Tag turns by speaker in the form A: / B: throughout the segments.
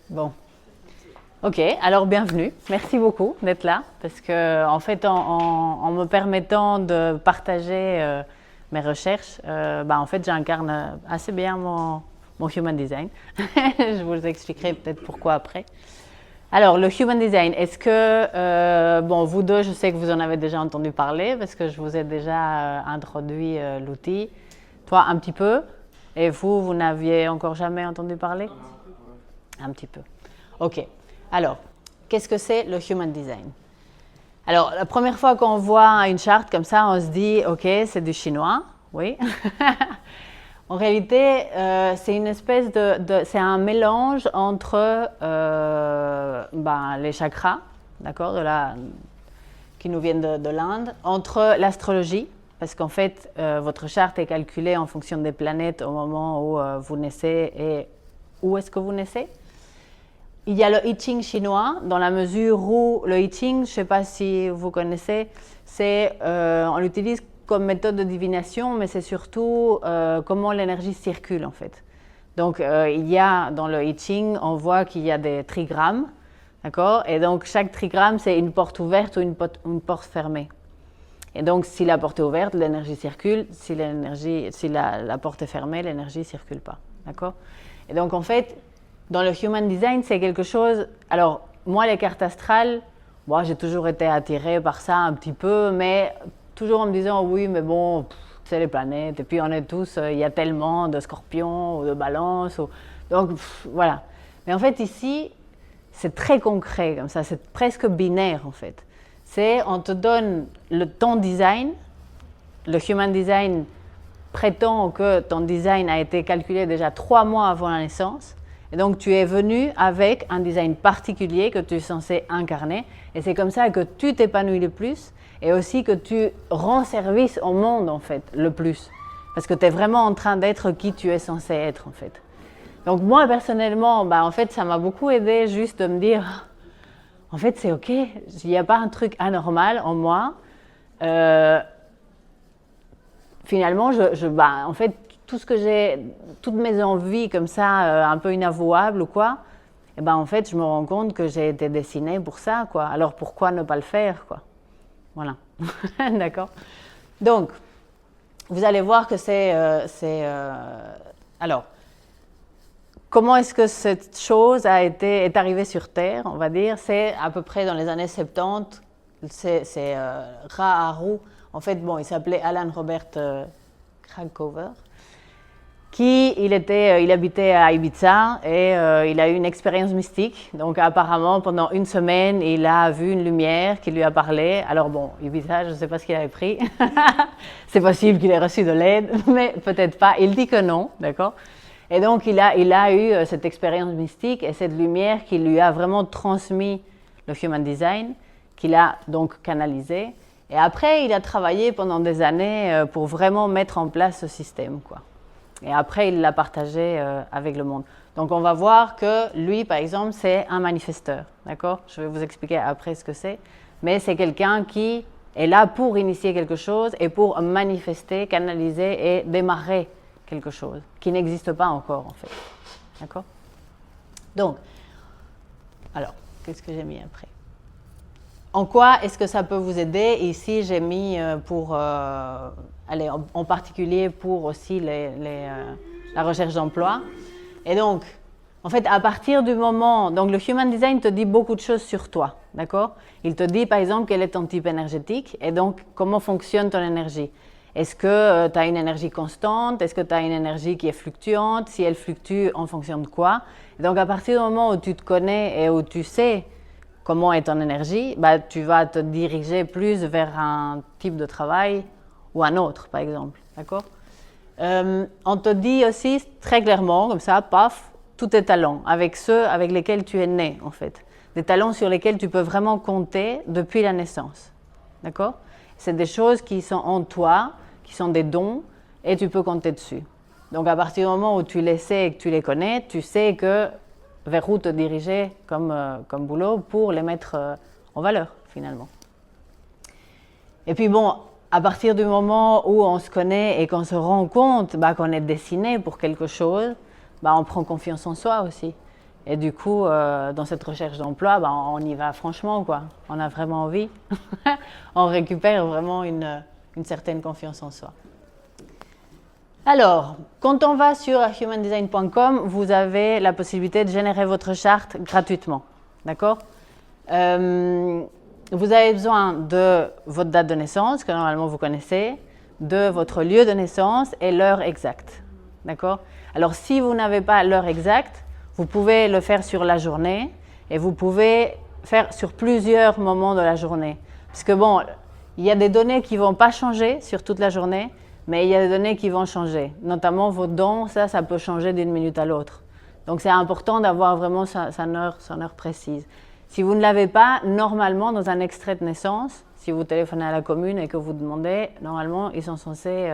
A: Bon. Ok, alors bienvenue. Merci beaucoup d'être là parce que en fait, en me permettant de partager mes recherches, en fait, j'incarne assez bien mon Human Design. Je vous expliquerai peut-être pourquoi après. Alors, le Human Design, est-ce que, vous deux, je sais que vous en avez déjà entendu parler parce que je vous ai déjà introduit l'outil. Toi, un petit peu. Et vous n'aviez encore jamais entendu parler? Un petit peu. Ok. Alors, qu'est-ce que c'est le Human Design? Alors, la première fois qu'on voit une charte comme ça, on se dit, ok, c'est du chinois, oui. En réalité, c'est une espèce c'est un mélange entre les chakras, d'accord, qui nous viennent de l'Inde, entre l'astrologie, parce qu'en fait, votre charte est calculée en fonction des planètes au moment où vous naissez et où est-ce que vous naissez. Il y a le I Ching chinois, dans la mesure où le I Ching, je ne sais pas si vous connaissez, on l'utilise comme méthode de divination, mais c'est surtout comment l'énergie circule en fait. Donc il y a dans le I Ching, on voit qu'il y a des trigrammes, d'accord? Et donc chaque trigramme, c'est une porte ouverte ou une porte fermée. Et donc si la porte est ouverte, l'énergie circule, si la porte est fermée, l'énergie ne circule pas, d'accord? Et donc en fait, dans le Human Design, c'est quelque chose... Alors, moi, les cartes astrales, j'ai toujours été attirée par ça un petit peu, mais toujours en me disant, oui, mais bon, c'est les planètes, et puis on est tous, il y a tellement de scorpions ou de balances, donc voilà. Mais en fait, ici, c'est très concret comme ça, c'est presque binaire en fait. On te donne ton design, le Human Design prétend que ton design a été calculé déjà 3 mois avant la naissance. Et donc, tu es venu avec un design particulier que tu es censé incarner. Et c'est comme ça que tu t'épanouis le plus et aussi que tu rends service au monde, en fait, le plus. Parce que tu es vraiment en train d'être qui tu es censé être, en fait. Donc, moi, personnellement, en fait, ça m'a beaucoup aidé juste de me dire, en fait, c'est OK, il n'y a pas un truc anormal en moi. Finalement, en fait, tout ce que j'ai, toutes mes envies comme ça, un peu inavouables ou quoi, en fait, je me rends compte que j'ai été destinée pour ça, quoi. Alors pourquoi ne pas le faire, quoi? Voilà. D'accord. Donc, vous allez voir que alors, comment est-ce que cette chose est arrivée sur Terre, on va dire? C'est à peu près dans les années 70. C'est Ra-Haru. En fait, il s'appelait Alan Robert Krakauer. Il habitait à Ibiza et il a eu une expérience mystique. Donc apparemment, pendant une semaine, il a vu une lumière qui lui a parlé. Alors Ibiza, je ne sais pas ce qu'il avait pris. C'est possible qu'il ait reçu de l'aide, mais peut-être pas. Il dit que non, d'accord? Et donc il a eu cette expérience mystique et cette lumière qui lui a vraiment transmis le Human Design, qu'il a donc canalisé. Et après, il a travaillé pendant des années pour vraiment mettre en place ce système, quoi. Et après, il l'a partagé avec le monde. Donc, on va voir que lui, par exemple, c'est un manifesteur, d'accord? Je vais vous expliquer après ce que c'est. Mais c'est quelqu'un qui est là pour initier quelque chose et pour manifester, canaliser et démarrer quelque chose qui n'existe pas encore, en fait. D'accord? Donc, alors, qu'est-ce que j'ai mis après? En quoi est-ce que ça peut vous aider? Ici, j'ai mis en particulier pour aussi la recherche d'emploi. Et donc, en fait, à partir du moment... Donc, le Human Design te dit beaucoup de choses sur toi, d'accord? Il te dit, par exemple, quel est ton type énergétique et donc, comment fonctionne ton énergie. Est-ce que tu as une énergie constante? Est-ce que tu as une énergie qui est fluctuante? Si elle fluctue, en fonction de quoi? Et donc, à partir du moment où tu te connais et où tu sais comment est ton énergie, tu vas te diriger plus vers un type de travail ou un autre, par exemple. D'accord? On te dit aussi très clairement, comme ça, paf, tous tes talents, avec ceux avec lesquels tu es né, en fait. Des talents sur lesquels tu peux vraiment compter depuis la naissance. D'accord? C'est des choses qui sont en toi, qui sont des dons, et tu peux compter dessus. Donc, à partir du moment où tu les sais et que tu les connais, tu sais que vers où te diriger comme boulot pour les mettre en valeur, finalement. Et puis à partir du moment où on se connaît et qu'on se rend compte qu'on est destiné pour quelque chose, on prend confiance en soi aussi. Et du coup, dans cette recherche d'emploi, ben, on y va franchement, quoi. On a vraiment envie. On récupère vraiment une certaine confiance en soi. Alors, quand on va sur humandesign.com, vous avez la possibilité de générer votre charte gratuitement. D'accord? Vous avez besoin de votre date de naissance, que normalement vous connaissez, de votre lieu de naissance et l'heure exacte. D'accord? Alors, si vous n'avez pas l'heure exacte, vous pouvez le faire sur la journée et vous pouvez faire sur plusieurs moments de la journée. Parce que bon, il y a des données qui ne vont pas changer sur toute la journée, mais il y a des données qui vont changer. Notamment vos dons, ça peut changer d'une minute à l'autre. Donc, c'est important d'avoir vraiment son heure précise. Si vous ne l'avez pas, normalement, dans un extrait de naissance, si vous téléphonez à la commune et que vous demandez, normalement, ils sont censés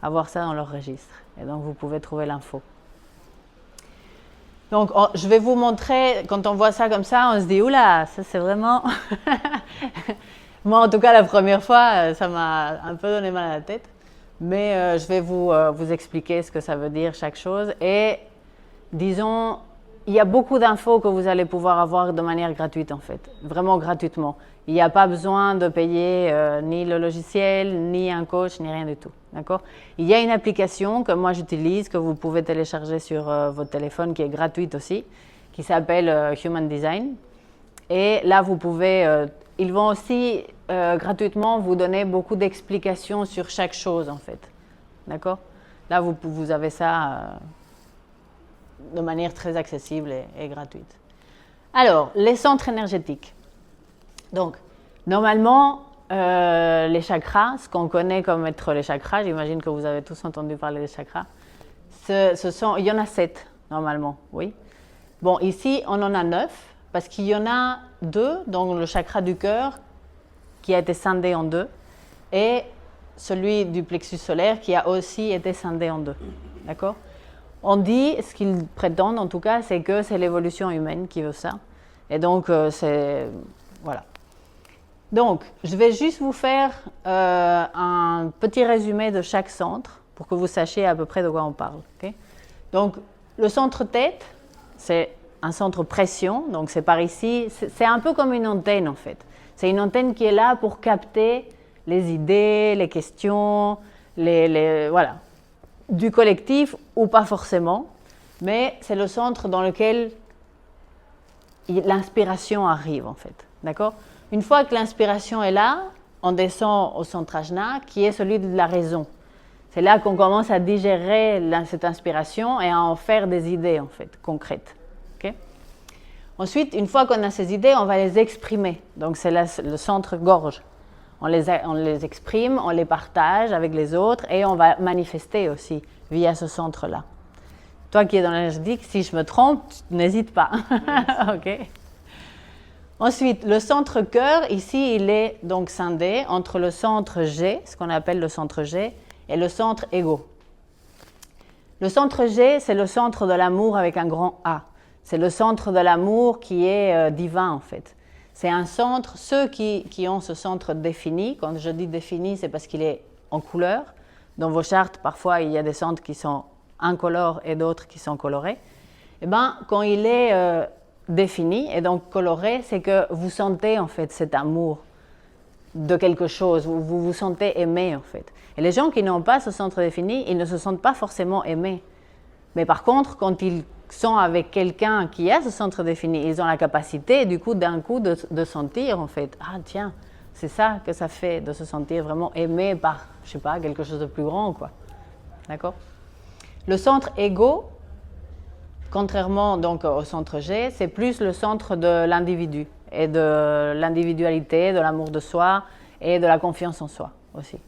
A: avoir ça dans leur registre. Et donc, vous pouvez trouver l'info. Donc, je vais vous montrer, quand on voit ça comme ça, on se dit, oula, ça c'est vraiment... Moi, en tout cas, la première fois, ça m'a un peu donné mal à la tête. Mais je vais vous expliquer ce que ça veut dire, chaque chose. Et disons, il y a beaucoup d'infos que vous allez pouvoir avoir de manière gratuite, en fait. Vraiment gratuitement. Il n'y a pas besoin de payer ni le logiciel, ni un coach, ni rien du tout. D'accord? Il y a une application que moi j'utilise, que vous pouvez télécharger sur votre téléphone, qui est gratuite aussi, qui s'appelle Human Design. Et là, vous pouvez... ils vont aussi gratuitement vous donner beaucoup d'explications sur chaque chose, en fait. D'accord? Là, vous avez ça de manière très accessible et gratuite. Alors, les centres énergétiques. Donc, normalement, les chakras, ce qu'on connaît comme être les chakras, j'imagine que vous avez tous entendu parler des chakras, il y en a 7, normalement, oui. Bon, ici, on en a 9, parce qu'il y en a 2, donc le chakra du cœur, qui a été scindé en 2, et celui du plexus solaire, qui a aussi été scindé en 2. D'accord? On dit, ce qu'ils prétendent en tout cas, c'est que c'est l'évolution humaine qui veut ça. Et donc, c'est... Voilà. Donc, je vais juste vous faire un petit résumé de chaque centre pour que vous sachiez à peu près de quoi on parle. Okay? Donc, le centre tête, c'est un centre pression. Donc, c'est par ici. C'est un peu comme une antenne, en fait. C'est une antenne qui est là pour capter les idées, les questions, voilà, du collectif ou pas forcément. Mais c'est le centre dans lequel l'inspiration arrive, en fait. D'accord? Une fois que l'inspiration est là, on descend au centre ajna, qui est celui de la raison. C'est là qu'on commence à digérer cette inspiration et à en faire des idées, en fait, concrètes. Okay? Ensuite, une fois qu'on a ces idées, on va les exprimer. Donc, c'est le centre gorge. On les exprime, on les partage avec les autres et on va manifester aussi via ce centre-là. Toi qui es dans l'énergétique, si je me trompe, n'hésite pas. OK? Ensuite, le centre cœur, ici, il est donc scindé entre le centre G, ce qu'on appelle le centre G, et le centre ego. Le centre G, c'est le centre de l'amour avec un grand A. C'est le centre de l'amour qui est divin, en fait. C'est un centre, ceux qui ont ce centre défini, quand je dis défini, c'est parce qu'il est en couleur. Dans vos chartes, parfois, il y a des centres qui sont incolores et d'autres qui sont colorés. Eh bien, quand il est défini et donc coloré, c'est que vous sentez en fait cet amour de quelque chose, vous vous sentez aimé en fait. Et les gens qui n'ont pas ce centre défini, ils ne se sentent pas forcément aimés. Mais par contre, quand ils sont avec quelqu'un qui a ce centre défini, ils ont la capacité du coup d'un coup de sentir en fait, ah tiens, c'est ça que ça fait de se sentir vraiment aimé par, je sais pas, quelque chose de plus grand quoi. D'accord? Le centre ego, contrairement donc au centre G, c'est plus le centre de l'individu et de l'individualité, de l'amour de soi et de la confiance en soi aussi.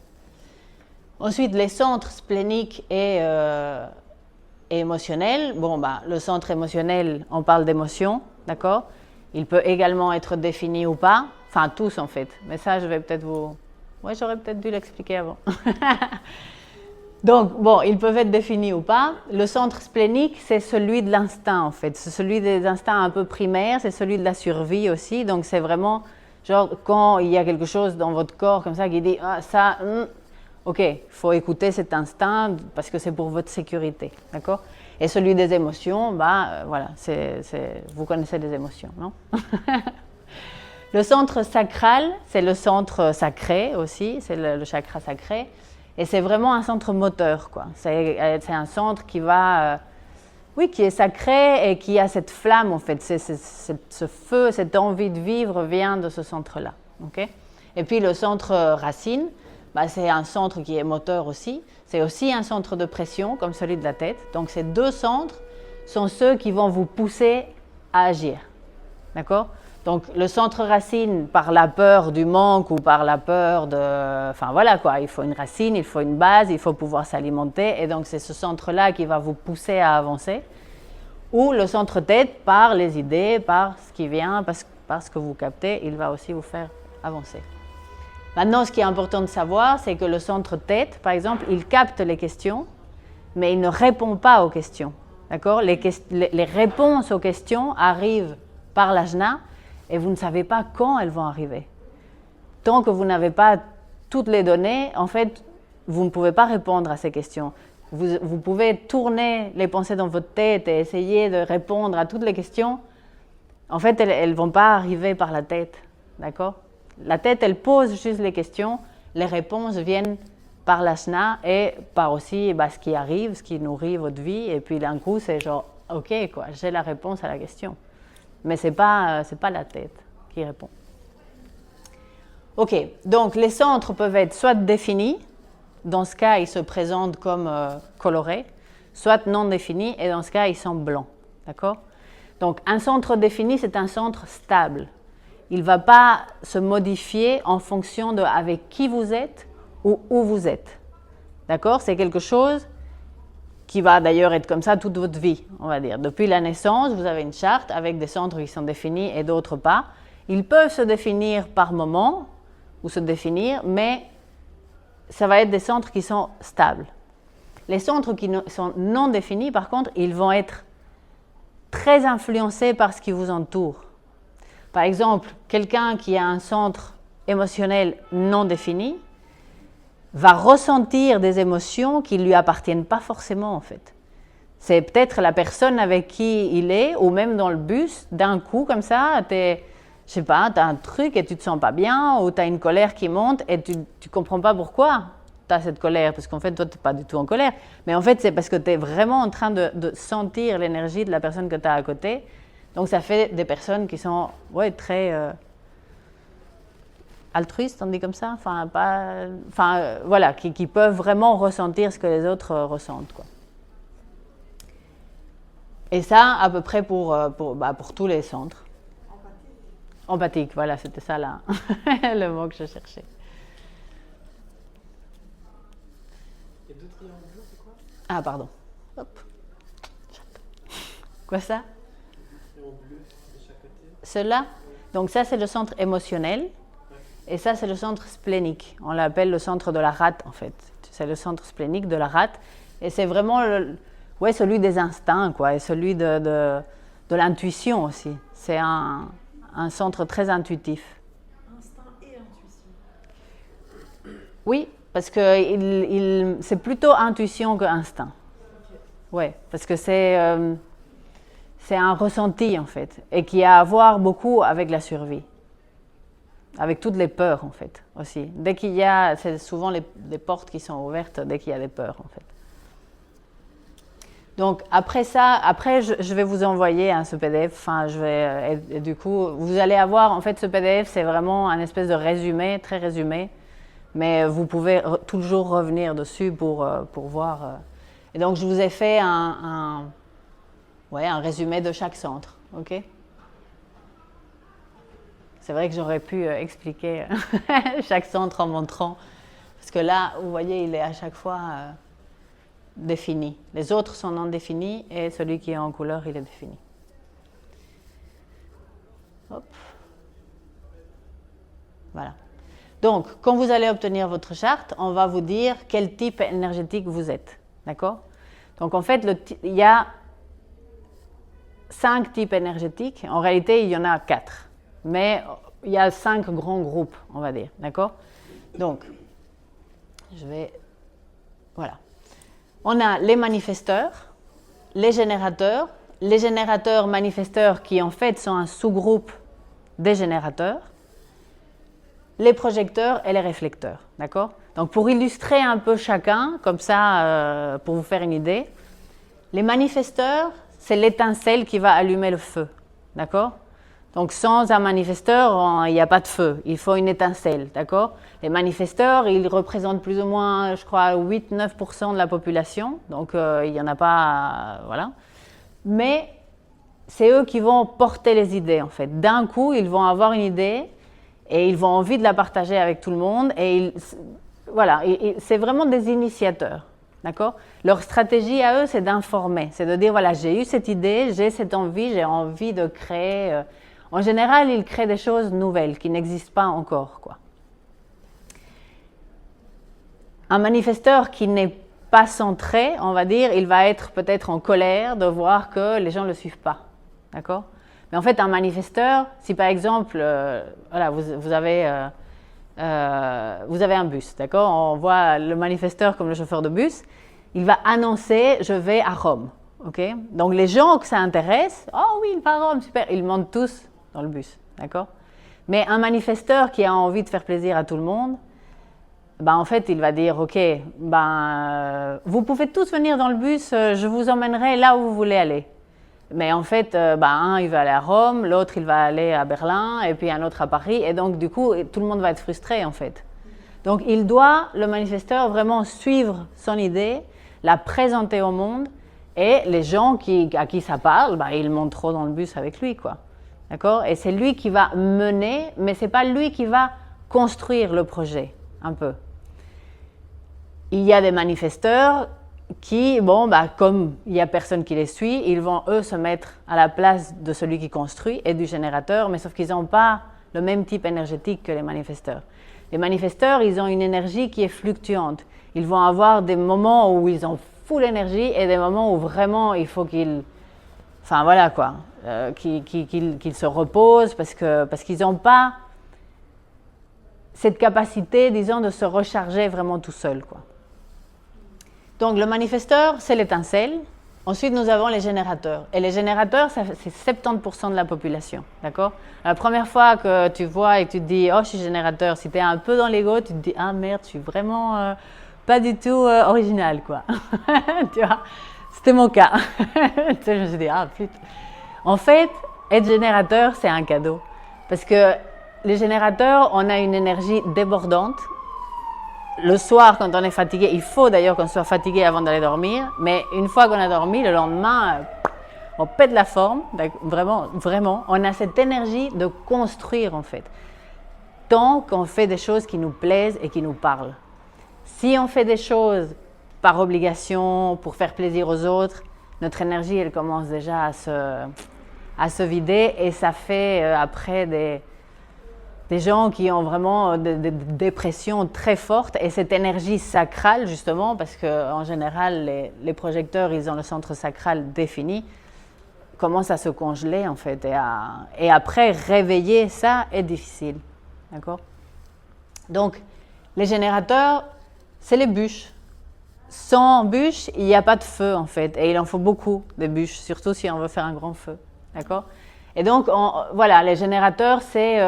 A: Ensuite, les centres spléniques et émotionnels. Bon, le centre émotionnel, on parle d'émotion, d'accord? Il peut également être défini ou pas, enfin tous en fait. Mais ça, je vais peut-être vous... Ouais, j'aurais peut-être dû l'expliquer avant. Donc, bon, ils peuvent être définis ou pas. Le centre splénique, c'est celui de l'instinct, en fait. C'est celui des instincts un peu primaires, c'est celui de la survie aussi. Donc, c'est vraiment, genre, quand il y a quelque chose dans votre corps comme ça qui dit « Ah, ça, ok, il faut écouter cet instinct parce que c'est pour votre sécurité, d'accord? Et celui des émotions, voilà, vous connaissez les émotions, non? Le centre sacral, c'est le centre sacré aussi, c'est le chakra sacré, et c'est vraiment un centre moteur, quoi. C'est un centre qui va, oui, qui est sacré et qui a cette flamme, en fait. Ce feu, cette envie de vivre vient de ce centre-là, ok? Et puis le centre racine, c'est un centre qui est moteur aussi. C'est aussi un centre de pression, comme celui de la tête. Donc ces deux centres sont ceux qui vont vous pousser à agir, d'accord? Donc le centre racine, par la peur du manque ou par la peur de... Enfin voilà quoi, il faut une racine, il faut une base, il faut pouvoir s'alimenter. Et donc c'est ce centre-là qui va vous pousser à avancer. Ou le centre tête, par les idées, par ce qui vient, par ce que vous captez, il va aussi vous faire avancer. Maintenant, ce qui est important de savoir, c'est que le centre tête, par exemple, il capte les questions, mais il ne répond pas aux questions. D'accord? Les réponses aux questions arrivent par l'ajna, et vous ne savez pas quand elles vont arriver. Tant que vous n'avez pas toutes les données, en fait, vous ne pouvez pas répondre à ces questions. Vous pouvez tourner les pensées dans votre tête et essayer de répondre à toutes les questions. En fait, elles ne vont pas arriver par la tête. D'accord? La tête, elle pose juste les questions. Les réponses viennent par l'asana et par aussi ce qui arrive, ce qui nourrit votre vie. Et puis d'un coup, c'est genre, ok, quoi, j'ai la réponse à la question. Mais ce n'est pas la tête qui répond. Ok, donc les centres peuvent être soit définis, dans ce cas, ils se présentent comme colorés, soit non définis, et dans ce cas, ils sont blancs. D'accord? Donc un centre défini, c'est un centre stable. Il ne va pas se modifier en fonction de avec qui vous êtes ou où vous êtes. D'accord? C'est quelque chose qui va d'ailleurs être comme ça toute votre vie, on va dire. Depuis la naissance, vous avez une charte avec des centres qui sont définis et d'autres pas. Ils peuvent se définir par moment ou se définir, mais ça va être des centres qui sont stables. Les centres qui sont non définis, par contre, ils vont être très influencés par ce qui vous entoure. Par exemple, quelqu'un qui a un centre émotionnel non défini va ressentir des émotions qui ne lui appartiennent pas forcément, en fait. C'est peut-être la personne avec qui il est, ou même dans le bus, d'un coup, comme ça, je sais pas, tu as un truc et tu te sens pas bien, ou tu as une colère qui monte et tu ne comprends pas pourquoi tu as cette colère, parce qu'en fait, toi, tu n'es pas du tout en colère. Mais en fait, c'est parce que tu es vraiment en train de sentir l'énergie de la personne que tu as à côté. Donc, ça fait des personnes qui sont très... altruistes, on dit comme ça, voilà, qui peuvent vraiment ressentir ce que les autres ressentent, quoi. Et ça, à peu près pour tous les centres. Empathique, voilà, c'était ça là, le mot que je cherchais.
B: Et deux triangles bleus, c'est quoi?
A: Ah, pardon. Hop. Quoi ça?
B: Deux triangles bleus de chaque côté.
A: Ceux-là? Donc ça, c'est le centre émotionnel. Et ça, c'est le centre splénique. On l'appelle le centre de la rate, en fait. C'est le centre splénique de la rate. Et c'est vraiment celui des instincts, quoi, et celui de l'intuition aussi. C'est un centre très intuitif.
C: Instinct et intuition.
A: Oui, parce que c'est plutôt intuition que instinct.
C: Okay.
A: Oui, parce que c'est un ressenti, en fait, et qui a à voir beaucoup avec la survie. Avec toutes les peurs, en fait, aussi. Dès qu'il y a, c'est souvent les portes qui sont ouvertes dès qu'il y a des peurs, en fait. Donc, après ça, je vais vous envoyer ce PDF. Et du coup, vous allez avoir, en fait, ce PDF, c'est vraiment un espèce de résumé, très résumé. Mais vous pouvez toujours revenir dessus pour voir. Et donc, je vous ai fait un résumé de chaque centre, ok? C'est vrai que j'aurais pu expliquer chaque centre en montrant, parce que là, vous voyez, il est à chaque fois défini. Les autres sont non définis et celui qui est en couleur, il est défini. Hop. Voilà. Donc, quand vous allez obtenir votre charte, on va vous dire quel type énergétique vous êtes. D'accord? Donc, en fait, il y a 5 types énergétiques. En réalité, il y en a 4. Mais il y a 5 grands groupes, on va dire, d'accord? Donc, Voilà. On a les manifesteurs, les générateurs manifesteurs qui en fait sont un sous-groupe des générateurs, les projecteurs et les réflecteurs, d'accord? Donc pour illustrer un peu chacun, comme ça, pour vous faire une idée, les manifesteurs, c'est l'étincelle qui va allumer le feu, d'accord? Donc sans un manifesteur, il n'y a pas de feu, il faut une étincelle, d'accord? Les manifesteurs, ils représentent plus ou moins, je crois, 8-9% de la population, donc il n'y en a pas, voilà. Mais c'est eux qui vont porter les idées, en fait. D'un coup, ils vont avoir une idée et ils vont envie de la partager avec tout le monde. Et voilà, c'est vraiment des initiateurs, d'accord? Leur stratégie à eux, c'est d'informer, c'est de dire, voilà, j'ai eu cette idée, j'ai cette envie, j'ai envie de créer. En général, ils créent des choses nouvelles qui n'existent pas encore, quoi. Un manifesteur qui n'est pas centré, on va dire, il va être peut-être en colère de voir que les gens ne le suivent pas, d'accord? Mais en fait, un manifesteur, si par exemple, voilà, vous avez un bus, d'accord? On voit le manifesteur comme le chauffeur de bus, il va annoncer « je vais à Rome », ok? Donc les gens que ça intéresse, « oh oui, il va à Rome, super », ils montent tous dans le bus, d'accord? Mais un manifesteur qui a envie de faire plaisir à tout le monde, ben, en fait, il va dire, ok, vous pouvez tous venir dans le bus, je vous emmènerai là où vous voulez aller. Mais en fait, un, il va aller à Rome, l'autre, il va aller à Berlin, et puis un autre à Paris, et donc, du coup, tout le monde va être frustré, en fait. Donc, il doit, le manifesteur, vraiment suivre son idée, la présenter au monde, et les gens à qui ça parle, ils montent trop dans le bus avec lui, quoi. D'accord? Et c'est lui qui va mener, mais c'est pas lui qui va construire le projet, un peu. Il y a des manifesteurs qui, comme il n'y a personne qui les suit, ils vont, eux, se mettre à la place de celui qui construit et du générateur, mais sauf qu'ils n'ont pas le même type énergétique que les manifesteurs. Les manifesteurs, ils ont une énergie qui est fluctuante. Ils vont avoir des moments où ils ont full énergie et des moments où vraiment il faut qu'ils... Enfin, voilà quoi, qu'ils se reposent parce qu'ils n'ont pas cette capacité, disons, de se recharger vraiment tout seul, quoi. Donc, le manifesteur, c'est l'étincelle. Ensuite, nous avons les générateurs. Et les générateurs, c'est 70% de la population, d'accord? La première fois que tu vois et que tu te dis « oh, je suis générateur », si tu es un peu dans l'ego, tu te dis « ah merde, je suis vraiment pas du tout original, quoi. » Tu vois? C'était mon cas. Tu sais, je me suis dit « ah, putain. » En fait, être générateur, c'est un cadeau. Parce que les générateurs, on a une énergie débordante. Le soir, quand on est fatigué, il faut d'ailleurs qu'on soit fatigué avant d'aller dormir, mais une fois qu'on a dormi, le lendemain, on pète la forme, vraiment, vraiment. On a cette énergie de construire, en fait, tant qu'on fait des choses qui nous plaisent et qui nous parlent. Si on fait des choses par obligation, pour faire plaisir aux autres, notre énergie, elle commence déjà à se vider et ça fait après des gens qui ont vraiment des dépressions très fortes et cette énergie sacrale justement, parce qu'en général les projecteurs, ils ont le centre sacral défini, commence à se congeler en fait et après réveiller ça est difficile, d'accord? Donc les générateurs, c'est les bûches. Sans bûches, il n'y a pas de feu en fait et il en faut beaucoup de bûches, surtout si on veut faire un grand feu, d'accord? Et donc voilà, les générateurs, c'est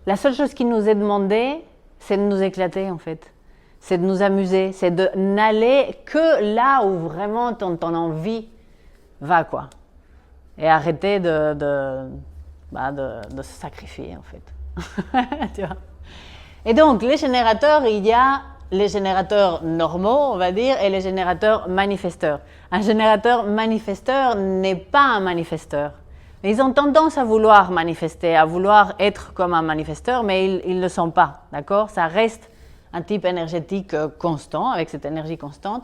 A: la seule chose qui nous est demandée, c'est de nous éclater en fait. C'est de nous amuser, c'est de n'aller que là où vraiment ton envie va, quoi. Et arrêter de se sacrifier en fait. Tu vois? Et donc, les générateurs, il y a les générateurs normaux, on va dire, et les générateurs manifesteurs. Un générateur manifesteur n'est pas un manifesteur. Ils ont tendance à vouloir manifester, à vouloir être comme un manifesteur, mais ils ne le sont pas, d'accord? Ça reste un type énergétique constant, avec cette énergie constante,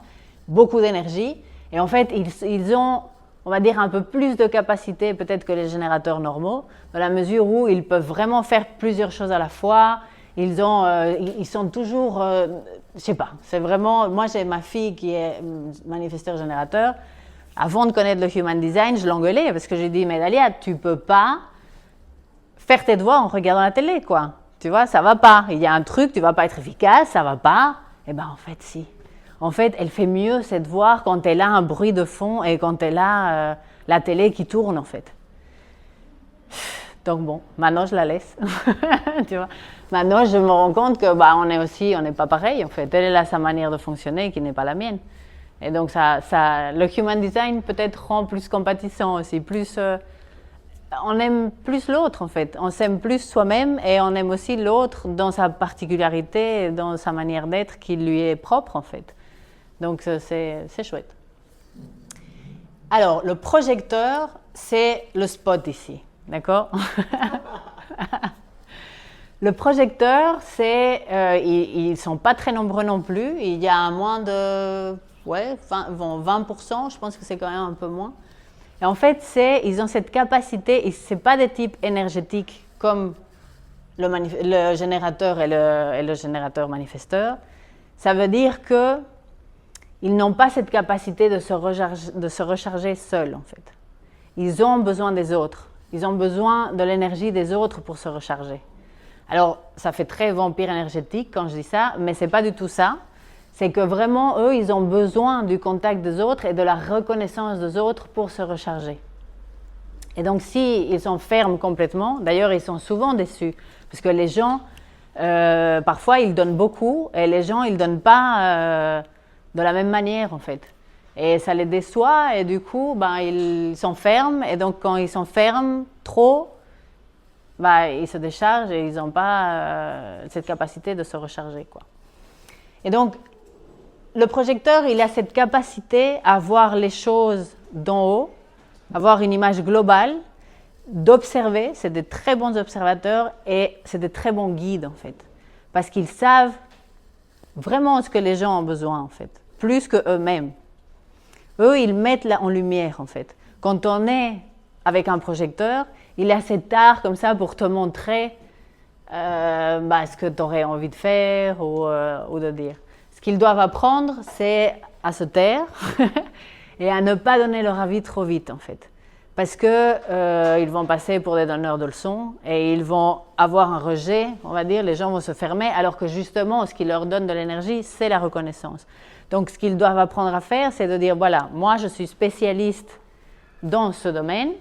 A: beaucoup d'énergie, et en fait, ils ont, on va dire, un peu plus de capacité peut-être que les générateurs normaux, dans la mesure où ils peuvent vraiment faire plusieurs choses à la fois, ils sont toujours, je sais pas, c'est vraiment, moi j'ai ma fille qui est manifesteur-générateur. Avant de connaître le Human Design, je l'engueulais parce que j'ai dit, mais Dalia, tu peux pas faire tes devoirs en regardant la télé, quoi. Tu vois, ça va pas. Il y a un truc, tu vas pas être efficace, ça va pas. Eh bien, en fait, si. En fait, elle fait mieux cette voix quand elle a un bruit de fond et quand elle a la télé qui tourne, en fait. Donc bon, maintenant je la laisse. Tu vois. Maintenant, je me rends compte que on n'est pas pareil, en fait. Elle a sa manière de fonctionner qui n'est pas la mienne. Et donc, le human design peut-être rend plus compatissant aussi, on aime plus l'autre, en fait. On s'aime plus soi-même et on aime aussi l'autre dans sa particularité, dans sa manière d'être qui lui est propre, en fait. Donc, c'est chouette. Alors, le projecteur, c'est le spot ici, d'accord? Le projecteur, ils ne sont pas très nombreux non plus. Il y a moins de 20%, je pense que c'est quand même un peu moins. Et en fait, ils ont cette capacité, ce n'est pas des types énergétiques comme le générateur et le générateur manifesteur. Ça veut dire qu'ils n'ont pas cette capacité de se recharger seuls, en fait. Ils ont besoin des autres. Ils ont besoin de l'énergie des autres pour se recharger. Alors, ça fait très vampire énergétique quand je dis ça, mais ce n'est pas du tout ça. C'est que vraiment, eux, ils ont besoin du contact des autres et de la reconnaissance des autres pour se recharger. Et donc, s'ils s'enferment complètement, d'ailleurs, ils sont souvent déçus, parce que les gens, parfois, ils donnent beaucoup, et les gens, ils ne donnent pas de la même manière, en fait. Et ça les déçoit, et du coup, ils s'enferment, et donc, quand ils s'enferment trop, ils se déchargent et ils n'ont pas cette capacité de se recharger, quoi. Et donc, le projecteur, il a cette capacité à voir les choses d'en haut, avoir une image globale, d'observer. C'est des très bons observateurs et c'est des très bons guides, en fait. Parce qu'ils savent vraiment ce que les gens ont besoin, en fait, plus qu'eux-mêmes. Eux, ils mettent en lumière, en fait. Quand on est avec un projecteur, il a cet art comme ça pour te montrer ce que tu aurais envie de faire ou de dire. Ce qu'ils doivent apprendre, c'est à se taire et à ne pas donner leur avis trop vite, en fait. Parce qu'ils vont passer pour des donneurs de leçons et ils vont avoir un rejet, on va dire, les gens vont se fermer, alors que justement, ce qui leur donne de l'énergie, c'est la reconnaissance. Donc, ce qu'ils doivent apprendre à faire, c'est de dire, voilà, moi, je suis spécialiste dans ce domaine.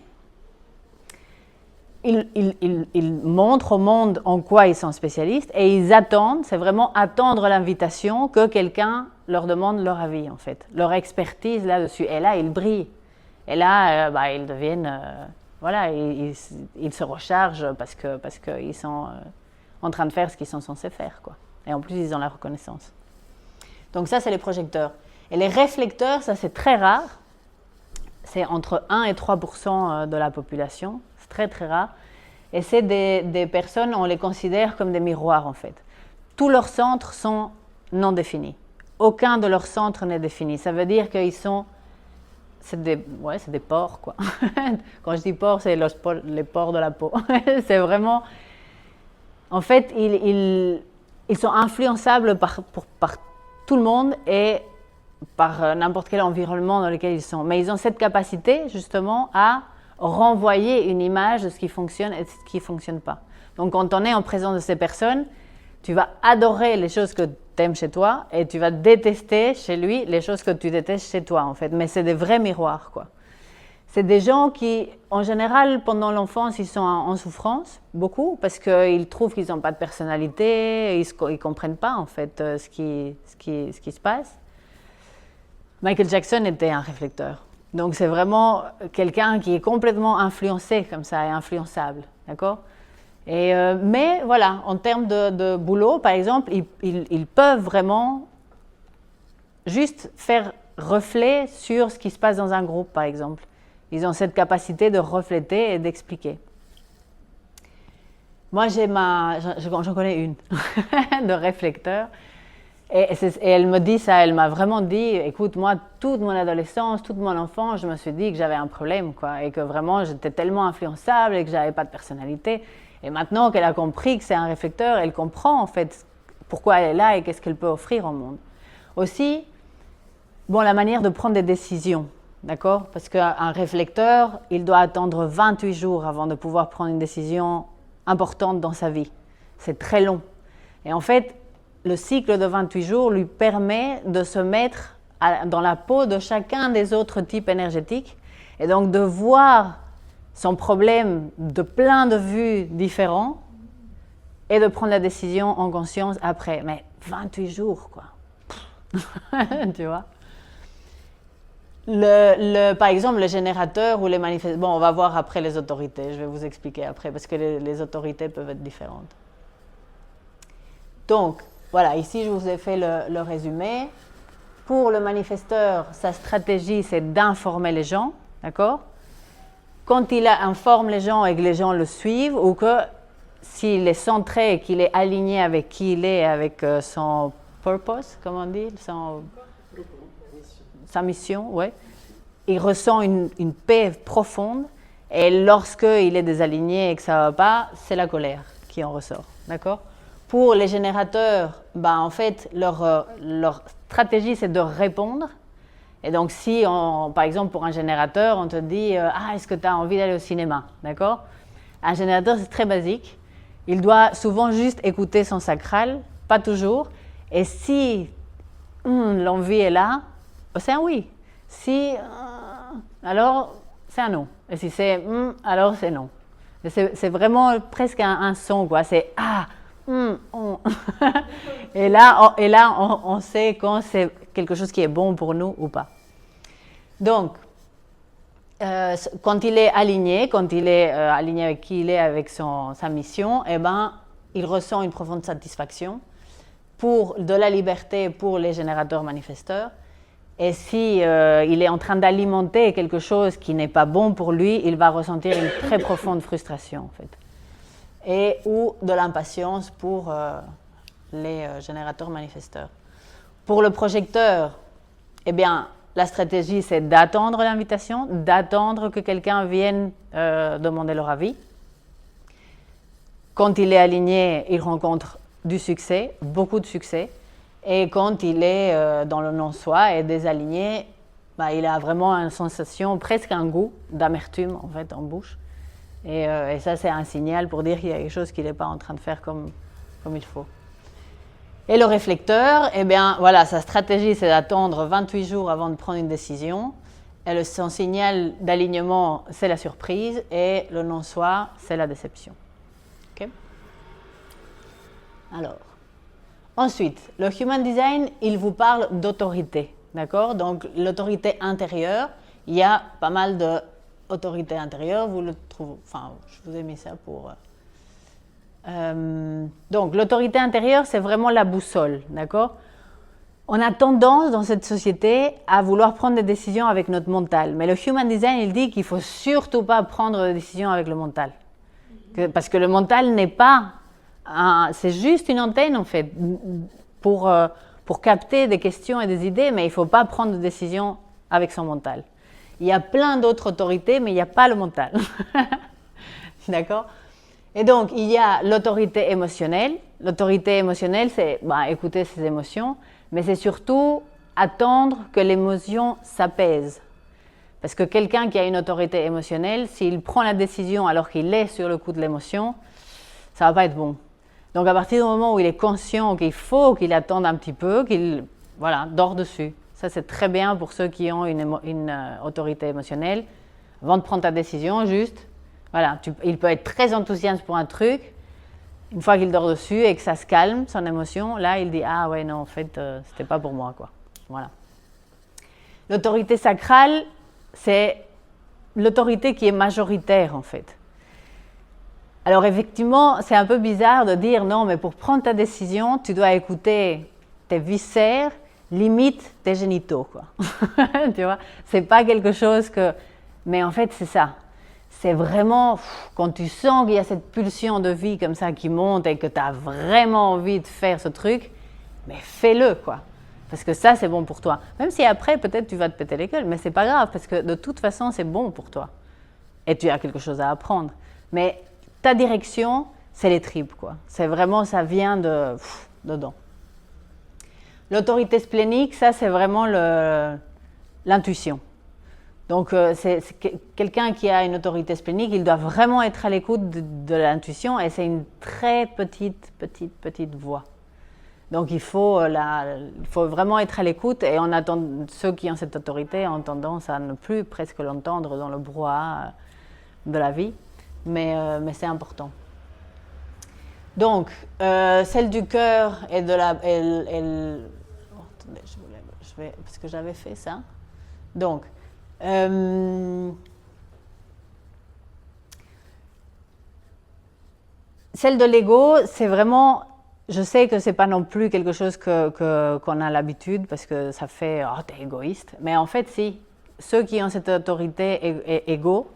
A: Ils montrent au monde en quoi ils sont spécialistes et ils attendent, c'est vraiment attendre l'invitation que quelqu'un leur demande leur avis, en fait, leur expertise là-dessus. Et là, ils brillent. Et là, ils deviennent, ils se rechargent parce qu'ils sont en train de faire ce qu'ils sont censés faire, quoi. Et en plus, ils ont la reconnaissance. Donc ça, c'est les projecteurs. Et les réflecteurs, ça, c'est très rare. C'est entre 1 et 3% de la population. C'est très, très rare. Et c'est des personnes, on les considère comme des miroirs, en fait. Tous leurs centres sont non définis. Aucun de leurs centres n'est défini. Ça veut dire qu'ils sont... c'est des pores, quoi. Quand je dis pores, c'est les pores de la peau. C'est vraiment... En fait, ils sont influençables par tout le monde et par n'importe quel environnement dans lequel ils sont. Mais ils ont cette capacité, justement, à renvoyer une image de ce qui fonctionne et de ce qui ne fonctionne pas. Donc, quand on est en présence de ces personnes, tu vas adorer les choses que tu aimes chez toi et tu vas détester chez lui les choses que tu détestes chez toi, en fait. Mais c'est des vrais miroirs, quoi. C'est des gens qui, en général, pendant l'enfance, ils sont en souffrance, beaucoup, parce qu'ils trouvent qu'ils n'ont pas de personnalité, ils ne comprennent pas, en fait, ce qui se passe. Michael Jackson était un réflecteur. Donc, c'est vraiment quelqu'un qui est complètement influencé comme ça et influençable, d'accord ? Mais voilà, en termes de boulot, par exemple, ils peuvent vraiment juste faire reflet sur ce qui se passe dans un groupe, par exemple. Ils ont cette capacité de refléter et d'expliquer. Moi, j'en connais une de réflecteur. Et elle me dit ça, elle m'a vraiment dit, écoute, moi, toute mon adolescence, toute mon enfance, je me suis dit que j'avais un problème, quoi, et que vraiment, j'étais tellement influençable et que j'avais pas de personnalité. Et maintenant qu'elle a compris que c'est un réflecteur, elle comprend, en fait, pourquoi elle est là et qu'est-ce qu'elle peut offrir au monde. Aussi, la manière de prendre des décisions, d'accord ? Parce qu'un réflecteur, il doit attendre 28 jours avant de pouvoir prendre une décision importante dans sa vie. C'est très long. Et en fait, le cycle de 28 jours lui permet de se mettre dans la peau de chacun des autres types énergétiques et donc de voir son problème de plein de vues différents et de prendre la décision en conscience après. Mais 28 jours, quoi. Tu vois? Par exemple, le générateur ou les manifestants... Bon, on va voir après les autorités. Je vais vous expliquer après, parce que les autorités peuvent être différentes. Donc, voilà, ici, je vous ai fait le résumé. Pour le manifesteur, sa stratégie, c'est d'informer les gens, d'accord? Quand il informe les gens et que les gens le suivent, ou que s'il est centré et qu'il est aligné avec qui il est, avec son purpose, comment on dit, sa mission, ouais. Il ressent une paix profonde et lorsqu'il est désaligné et que ça ne va pas, c'est la colère qui en ressort, d'accord? Pour les générateurs, en fait, leur stratégie, c'est de répondre. Et donc, si, par exemple, pour un générateur, on te dit « Ah, est-ce que tu as envie d'aller au cinéma ?» D'accord? Un générateur, c'est très basique. Il doit souvent juste écouter son sacral, pas toujours. Et si l'envie est là, c'est un oui. Si, alors, c'est un non. Et si c'est alors c'est non. C'est vraiment presque un son, quoi. C'est « Ah ». Et là, on sait quand c'est quelque chose qui est bon pour nous ou pas. Donc, quand il est aligné, aligné avec qui il est, avec sa mission, il ressent une profonde satisfaction pour de la liberté pour les générateurs manifesteurs. Et si il est en train d'alimenter quelque chose qui n'est pas bon pour lui, il va ressentir une très profonde frustration, en fait. Ou de l'impatience pour les générateurs manifesteurs. Pour le projecteur, la stratégie, c'est d'attendre l'invitation, d'attendre que quelqu'un vienne demander leur avis. Quand il est aligné, il rencontre du succès, beaucoup de succès. Et quand il est dans le non-soi et désaligné, il a vraiment une sensation, presque un goût d'amertume, en fait, en bouche. Et ça, c'est un signal pour dire qu'il y a quelque chose qu'il n'est pas en train de faire comme il faut. Et le réflecteur, sa stratégie, c'est d'attendre 28 jours avant de prendre une décision. Et son signal d'alignement, c'est la surprise. Et le non-soi, c'est la déception. OK? Alors, ensuite, le Human Design, il vous parle d'autorité. D'accord? Donc, l'autorité intérieure, il y a pas mal d'autorité intérieure. Vous le trouvez, je vous ai mis ça pour... donc, l'autorité intérieure, c'est vraiment la boussole, d'accord? On a tendance dans cette société à vouloir prendre des décisions avec notre mental. Mais le Human Design, il dit qu'il ne faut surtout pas prendre des décisions avec le mental. Parce que le mental n'est pas... c'est juste une antenne, en fait, pour capter des questions et des idées, mais il ne faut pas prendre de décisions avec son mental. Il y a plein d'autres autorités, mais il n'y a pas le mental. D'accord? Et donc, il y a l'autorité émotionnelle. L'autorité émotionnelle, c'est écouter ses émotions, mais c'est surtout attendre que l'émotion s'apaise. Parce que quelqu'un qui a une autorité émotionnelle, s'il prend la décision alors qu'il est sur le coup de l'émotion, ça ne va pas être bon. Donc, à partir du moment où il est conscient qu'il faut qu'il attende un petit peu, qu'il dort dessus. Ça, c'est très bien pour ceux qui ont une autorité émotionnelle. Avant de prendre ta décision, juste... il peut être très enthousiaste pour un truc. Une fois qu'il dort dessus et que ça se calme, son émotion, là, il dit « Ah ouais, non, en fait, c'était pas pour moi, quoi. » Voilà. L'autorité sacrale, c'est l'autorité qui est majoritaire, en fait. Alors, effectivement, c'est un peu bizarre de dire « Non, mais pour prendre ta décision, tu dois écouter tes viscères, limite tes génitaux, quoi. » Tu vois? C'est pas quelque chose que... Mais en fait, c'est ça. C'est vraiment, quand tu sens qu'il y a cette pulsion de vie comme ça qui monte et que tu as vraiment envie de faire ce truc, mais fais-le, quoi. Parce que ça, c'est bon pour toi. Même si après, peut-être, tu vas te péter les gueules, mais c'est pas grave, parce que de toute façon, c'est bon pour toi. Et tu as quelque chose à apprendre. Mais ta direction, c'est les tripes, quoi. C'est vraiment, ça vient dedans. L'autorité splénique, ça, c'est vraiment l'intuition. Donc, c'est quelqu'un qui a une autorité splénique, il doit vraiment être à l'écoute de l'intuition et c'est une très petite voix. Donc il faut vraiment être à l'écoute et ceux qui ont cette autorité ont tendance à ne plus presque l'entendre dans le brouhaha de la vie, mais c'est important. Donc, celle du cœur et de la... attendez, parce que j'avais fait ça. Donc, celle de l'ego, c'est vraiment... Je sais que ce n'est pas non plus quelque chose qu'on a l'habitude, parce que ça fait « oh, t'es égoïste ». Mais en fait, si. Ceux qui ont cette autorité égo,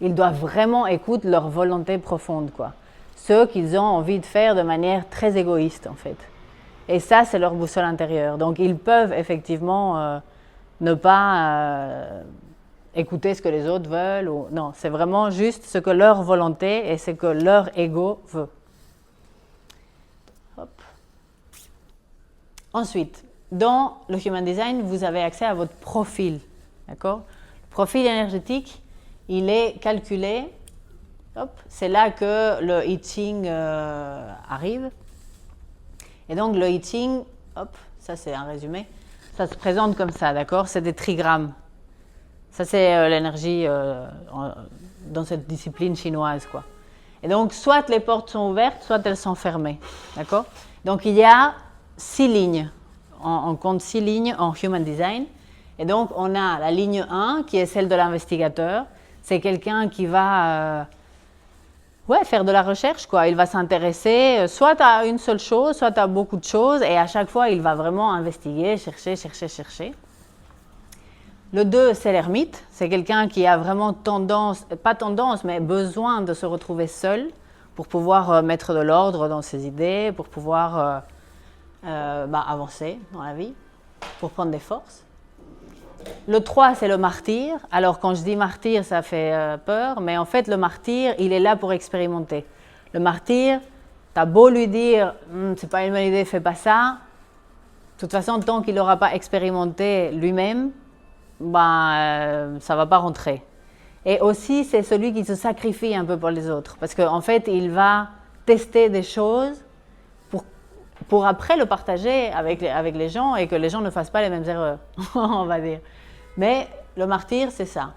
A: ils doivent vraiment écouter leur volonté profonde, quoi. Ce qu'ils ont envie de faire de manière très égoïste, en fait. Et ça, c'est leur boussole intérieure. Donc, ils peuvent effectivement ne pas écouter ce que les autres veulent. Non, c'est vraiment juste ce que leur volonté et ce que leur ego veut. Hop. Ensuite, dans le Human Design, vous avez accès à votre profil. D'accord ? Le profil énergétique, il est calculé. C'est là que le I Ching arrive. Et donc le I Ching, ça c'est un résumé, ça se présente comme ça, d'accord ? C'est des trigrammes. Ça c'est l'énergie dans cette discipline chinoise, quoi. Et donc soit les portes sont ouvertes, soit elles sont fermées, d'accord ? Donc il y a 6 lignes. On compte 6 lignes en Human Design. Et donc on a la ligne 1 qui est celle de l'investigateur. C'est quelqu'un qui va... faire de la recherche, quoi. Il va s'intéresser soit à une seule chose, soit à beaucoup de choses, et à chaque fois, il va vraiment investiguer, chercher. Le 2, c'est l'ermite. C'est quelqu'un qui a vraiment mais besoin de se retrouver seul pour pouvoir mettre de l'ordre dans ses idées, pour pouvoir avancer dans la vie, pour prendre des forces. Le 3, c'est le martyr. Alors, quand je dis martyr, ça fait peur, mais en fait, le martyr, il est là pour expérimenter. Le martyr, tu as beau lui dire « c'est pas une bonne idée, fais pas ça », de toute façon, tant qu'il n'aura pas expérimenté lui-même, ça va pas rentrer. Et aussi, c'est celui qui se sacrifie un peu pour les autres, parce qu'en fait, il va tester des choses pour après le partager avec les gens et que les gens ne fassent pas les mêmes erreurs, on va dire. Mais le martyr, c'est ça.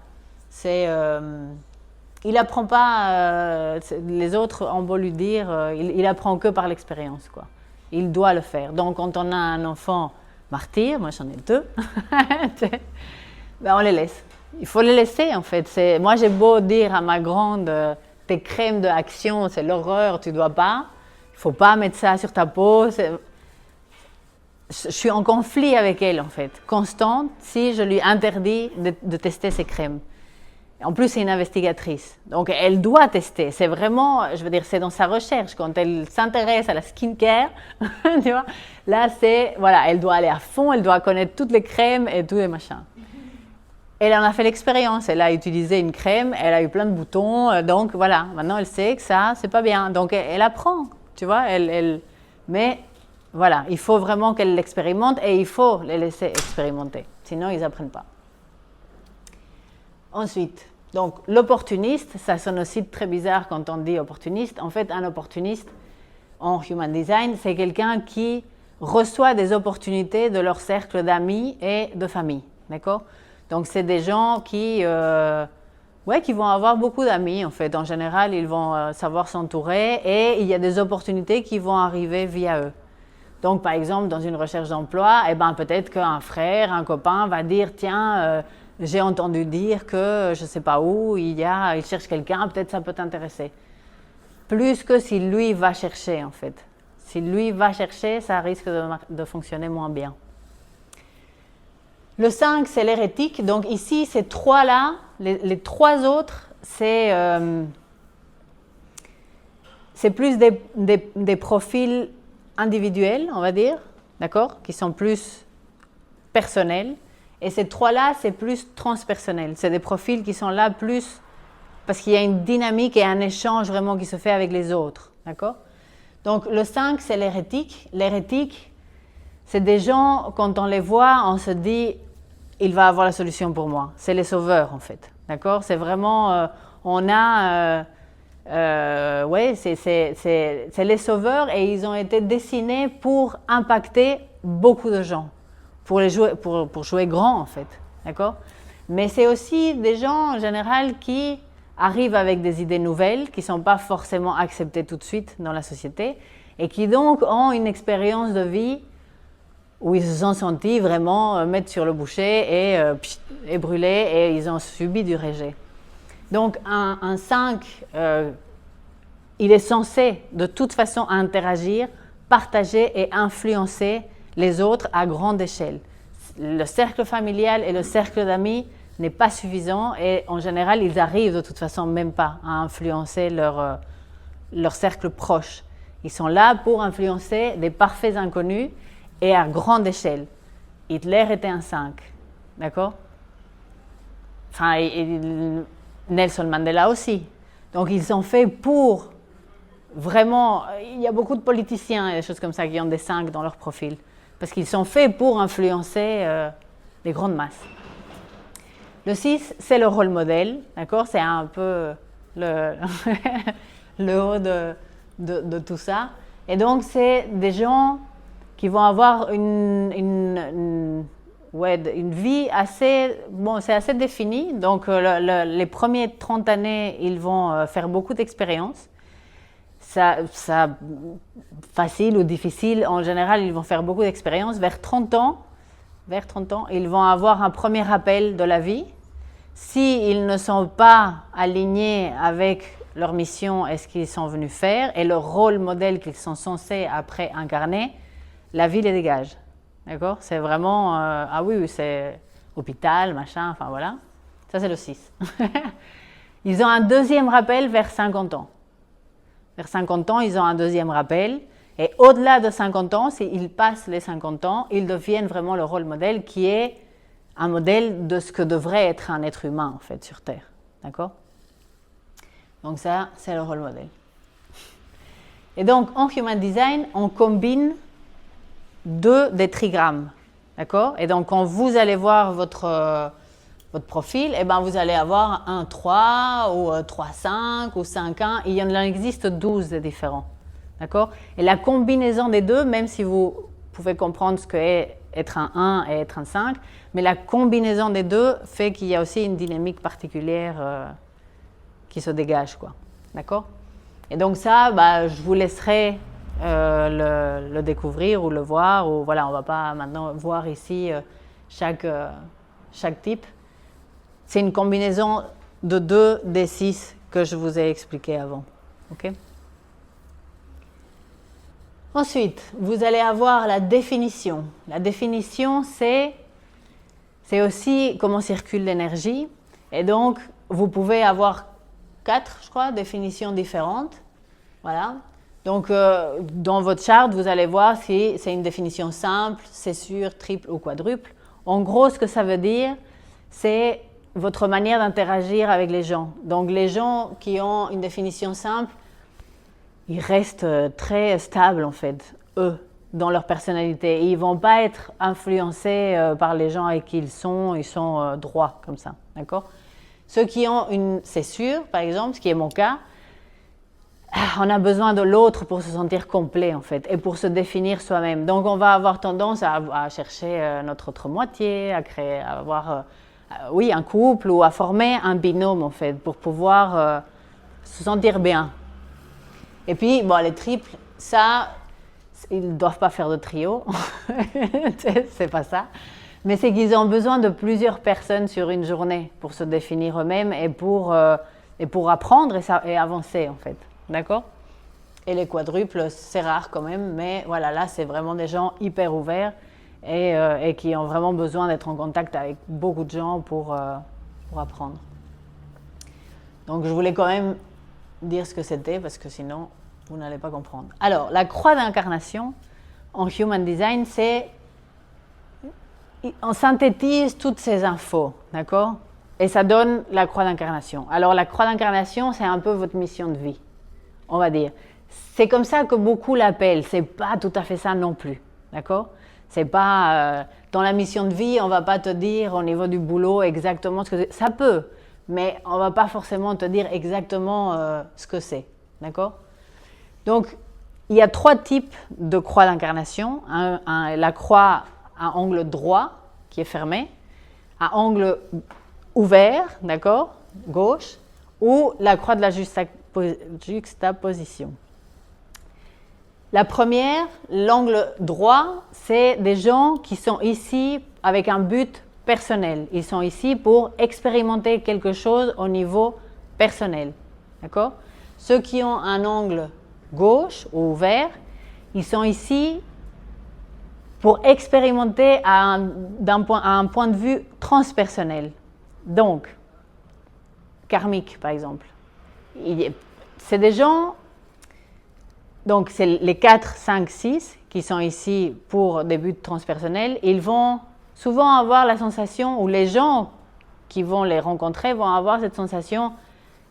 A: Il n'apprend pas, les autres ont beau lui dire, il apprend que par l'expérience, quoi. Il doit le faire. Donc, quand on a un enfant martyr, moi j'en ai 2, on les laisse. Il faut les laisser, en fait. Moi, j'ai beau dire à ma grande, tes crèmes de action, c'est l'horreur, tu ne dois pas. Il ne faut pas mettre ça sur ta peau. Je suis en conflit avec elle, en fait, constante, si je lui interdis de tester ses crèmes. En plus, c'est une investigatrice. Donc, elle doit tester. C'est vraiment, je veux dire, c'est dans sa recherche. Quand elle s'intéresse à la skincare, tu vois, là, elle doit aller à fond, elle doit connaître toutes les crèmes et tous les machins. Elle en a fait l'expérience. Elle a utilisé une crème, elle a eu plein de boutons. Donc, voilà, maintenant, elle sait que ça, c'est pas bien. Donc, elle apprend, tu vois. Mais, voilà, il faut vraiment qu'elle l'expérimente et il faut les laisser expérimenter. Sinon, ils n'apprennent pas. Ensuite, donc l'opportuniste, ça sonne aussi très bizarre quand on dit opportuniste. En fait, un opportuniste en Human Design, c'est quelqu'un qui reçoit des opportunités de leur cercle d'amis et de famille. D'accord ? Donc, c'est des gens qui vont avoir beaucoup d'amis, en fait. En général, ils vont savoir s'entourer et il y a des opportunités qui vont arriver via eux. Donc, par exemple, dans une recherche d'emploi, peut-être qu'un frère, un copain va dire « Tiens, j'ai entendu dire que je ne sais pas où, il cherche quelqu'un, peut-être ça peut t'intéresser. » Plus que si lui va chercher, en fait. Si lui va chercher, ça risque de fonctionner moins bien. Le 5, c'est l'hérétique. Donc ici, ces trois-là, les 3 autres, c'est plus des profils individuels, on va dire, d'accord, qui sont plus personnels. Et ces 3-là, c'est plus transpersonnel. C'est des profils qui sont là plus parce qu'il y a une dynamique et un échange vraiment qui se fait avec les autres, d'accord ? Donc le 5, c'est l'hérétique. L'hérétique, c'est des gens, quand on les voit, on se dit « il va avoir la solution pour moi ». C'est les sauveurs, en fait, d'accord ? C'est vraiment, on a ouais, c'est les sauveurs et ils ont été dessinés pour impacter beaucoup de gens, pour jouer grand en fait, d'accord? Mais c'est aussi des gens en général qui arrivent avec des idées nouvelles, qui ne sont pas forcément acceptées tout de suite dans la société et qui donc ont une expérience de vie où ils se sont sentis vraiment mettre sur le boucher et brûler et ils ont subi du rejet. Donc un 5, il est censé de toute façon interagir, partager et influencer les autres à grande échelle. Le cercle familial et le cercle d'amis n'est pas suffisant et en général, ils arrivent de toute façon même pas à influencer leur cercle proche. Ils sont là pour influencer des parfaits inconnus et à grande échelle. Hitler était un 5, d'accord? Enfin, Nelson Mandela aussi. Donc, ils sont faits pour vraiment... Il y a beaucoup de politiciens et des choses comme ça qui ont des 5 dans leur profil. Parce qu'ils sont faits pour influencer les grandes masses. Le 6, c'est le rôle modèle, d'accord? C'est un peu le haut de tout ça. Et donc, c'est des gens qui vont avoir une vie assez... Bon, c'est assez défini. Donc, les premiers 30 années, ils vont faire beaucoup d'expériences. Ça, facile ou difficile, en général, ils vont faire beaucoup d'expériences. Vers 30 ans, ils vont avoir un premier rappel de la vie. S'ils ne sont pas alignés avec leur mission et ce qu'ils sont venus faire et le rôle modèle qu'ils sont censés après incarner, la vie les dégage. D'accord? C'est vraiment, ah oui, c'est hôpital, machin, enfin voilà. Ça, c'est le 6. Ils ont un deuxième rappel vers 50 ans. Vers 50 ans, ils ont un deuxième rappel. Et au-delà de 50 ans, s'ils passent les 50 ans, ils deviennent vraiment le rôle modèle qui est un modèle de ce que devrait être un être humain, en fait, sur Terre. D'accord? Donc ça, c'est le rôle modèle. Et donc, en Human Design, on combine des trigrammes. D'accord? Et donc, quand vous allez voir votre profil, eh ben, vous allez avoir un 3 ou 3-5 ou 5-1. Il y en existe 12 de différents. D'accord? Et la combinaison des deux, même si vous pouvez comprendre ce qu'est être un 1 et être un 5, mais la combinaison des deux fait qu'il y a aussi une dynamique particulière qui se dégage, quoi. D'accord? Et donc ça, je vous laisserai le découvrir ou le voir. Ou, voilà, on ne va pas maintenant voir ici chaque type. C'est une combinaison de 2 des 6 que je vous ai expliqué avant. Okay? Ensuite, vous allez avoir la définition. La définition, c'est aussi comment circule l'énergie. Et donc, vous pouvez avoir 4, je crois, définitions différentes. Voilà. Donc, dans votre charte, vous allez voir si c'est une définition simple, césure, triple ou quadruple. En gros, ce que ça veut dire, c'est votre manière d'interagir avec les gens. Donc, les gens qui ont une définition simple, ils restent très stables, en fait, eux, dans leur personnalité. Ils ne vont pas être influencés par les gens avec qui ils sont droits, comme ça, d'accord? Ceux qui ont une césure, par exemple, ce qui est mon cas, on a besoin de l'autre pour se sentir complet, en fait, et pour se définir soi-même. Donc, on va avoir tendance à chercher notre autre moitié, à avoir, un couple ou à former un binôme, en fait, pour pouvoir se sentir bien. Et puis, les triples, ça, ils ne doivent pas faire de trio, c'est pas ça. Mais c'est qu'ils ont besoin de plusieurs personnes sur une journée pour se définir eux-mêmes et pour apprendre et avancer, en fait. D'accord? Et les quadruples, c'est rare quand même, mais voilà, là, c'est vraiment des gens hyper ouverts et qui ont vraiment besoin d'être en contact avec beaucoup de gens pour apprendre. Donc, je voulais quand même dire ce que c'était, parce que sinon, vous n'allez pas comprendre. Alors, la croix d'incarnation en Human Design, c'est... On synthétise toutes ces infos, d'accord? Et ça donne la croix d'incarnation. Alors, la croix d'incarnation, c'est un peu votre mission de vie, on va dire. C'est comme ça que beaucoup l'appellent. C'est pas tout à fait ça non plus, d'accord? C'est pas... dans la mission de vie, on va pas te dire au niveau du boulot exactement ce que c'est. Ça peut, mais on ne va pas forcément te dire exactement ce que c'est. D'accord? Donc, il y a 3 types de croix d'incarnation. La croix à angle droit, qui est fermée, à angle ouvert, d'accord, gauche, ou la croix de la juxtaposition. La première, l'angle droit, c'est des gens qui sont ici avec un but personnel. Ils sont ici pour expérimenter quelque chose au niveau personnel. D'accord? Ceux qui ont un angle gauche ou ouvert, ils sont ici pour expérimenter à un point de vue transpersonnel. Donc, karmique par exemple. C'est des gens, donc c'est les 4, 5, 6 qui sont ici pour des buts transpersonnels. Ils vont souvent avoir la sensation, ou les gens qui vont les rencontrer vont avoir cette sensation